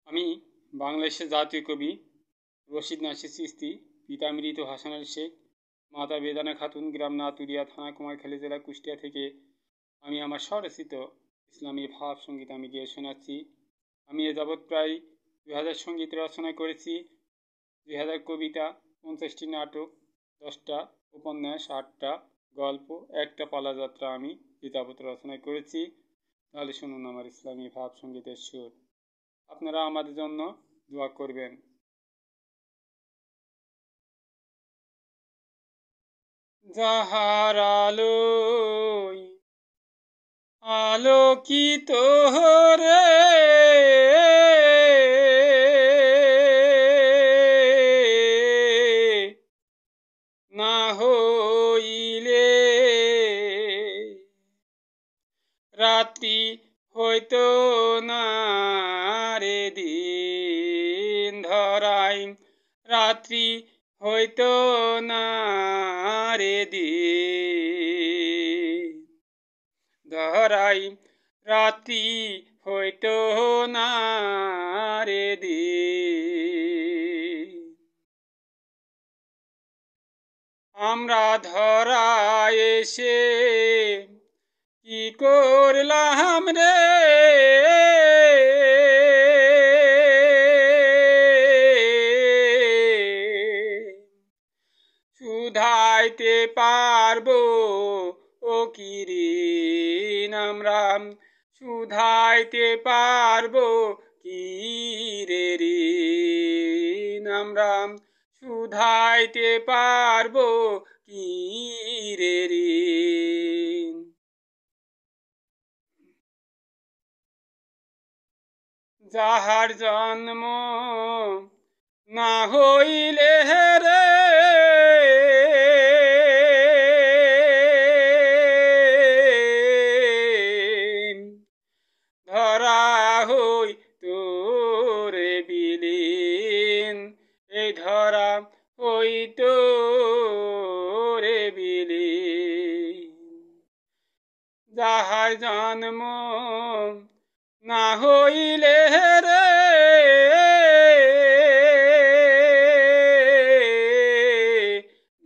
আমি বাংলাদেশের জাতীয় কবি রশিদ নাসির চিশতি, পিতা মৃত হাসান আলী শেখ, মাতা বেদানা খাতুন, গ্রাম নাতুরিয়া, থানা কুমারখালী, জেলা কুষ্টিয়া থেকে আমি আমার স্বরচিত ইসলামী ভাব সঙ্গীত আমি গেয়ে শোনাচ্ছি। আমি এ যাবৎ প্রায় 2000 সঙ্গীত রচনা করেছি, 2000 কবিতা, 50টি নাটক, 10টা উপন্যাস, 8টা গল্প, একটা পালাযাত্রা আমি এ যাবৎ রচনা করেছি। তাহলে শুনুন আমার ইসলামী ভাব সঙ্গীতের সুর। আপনারা আমাদের জন্য দোয়া করবেন। যাহার আলোয় আলোকিত রে না হইলে রাত্রি হইতো না রে দিন ধরাই, রাত্রি হইতো না রে দিন ধরাই, রাত্রি হইতো না রে দিন। আমরা ধরা এসে কি করলাম রে শুধাইতে পারবো ও কিরিন, আমরা শুধাইতে পারবো কি রে ঋণ, আমরা শুধাইতে পারবো কি রে ঋণ। যাহার জন্ম না হইলে রে ধরা হই তোরে বিলীন, এই ধরা হই তোরে বিলীন। যাহার জন্ম না হইলে রে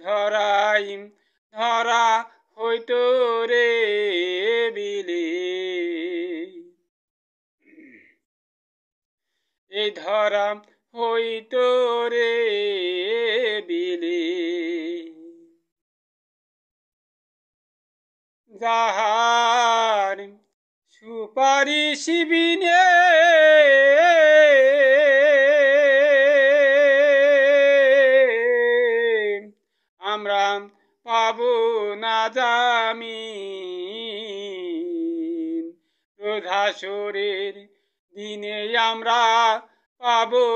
ধরাই ধরা হইতো রে বিলীন, এই ধরা হইতো রে বিলীন। যাহার সুপারিশ বিনে আমরা পাবো না জামিন, রোধাসরের দিনে আমরা পাবো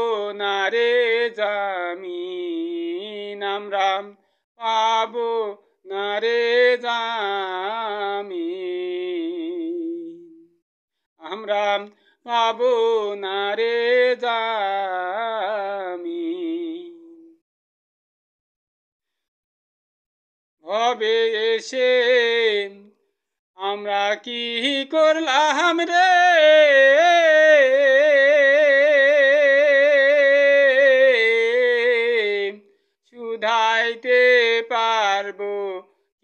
না রে জামিন, আমরা পাবো না রে জামিন, আমরা পাবো না রে জামিন। ভবে এসে আমরা কি করলাম রে শুধাইতে পারবো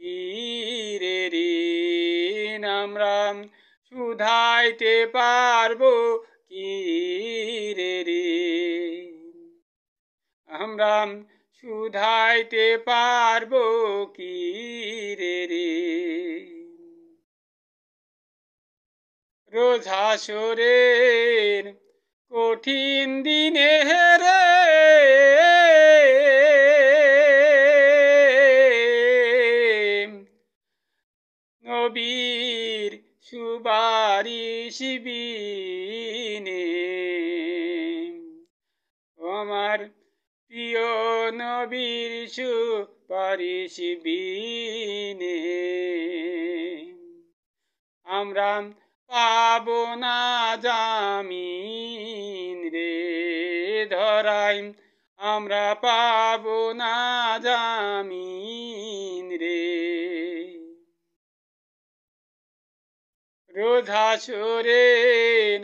কি রে ঋণ, আমরা শুধাইতে পারবো কি রে ঋণ, আমরা শুধাইতে পারবো কি রে ঋণ। রোধাসরের কঠিন দিনে রে নবীর সুবারিশ বিনে আমার প্রিয় নবীর সুপারিশ বিনে আমরা পাবো না জামিন রে ধরাই, আমরা পাবো না জামিন রে। রোধাসরের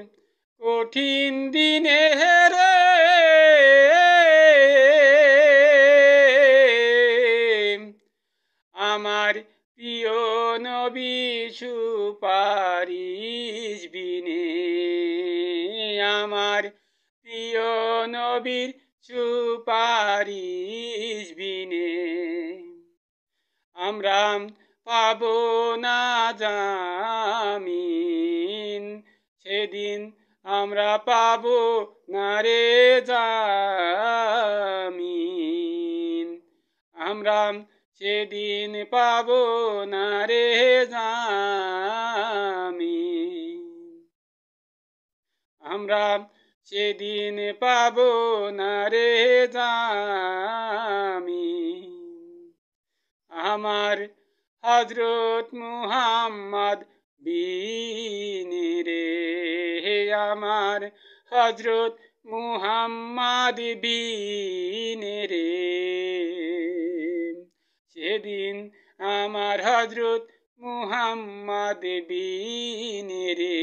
কঠিন দিনে রে আমার প্রিয় নবী সুপারিশ বিনে, আমার প্রিয় নবীর সুপারিশ বিনে আমরা পাব না জামিন, সেদিন আমরা পাব না রে জামিন, আমরা সেদিন পাব না রে জামিন, আমরা সেদিন পাব না রে জামিন। আমার হযরত মুহাম্মদ বিনে রে, আমার হযরত মুহাম্মদ বিনে রে, সেদিন আমার হযরত মুহাম্মদ বিনে রে।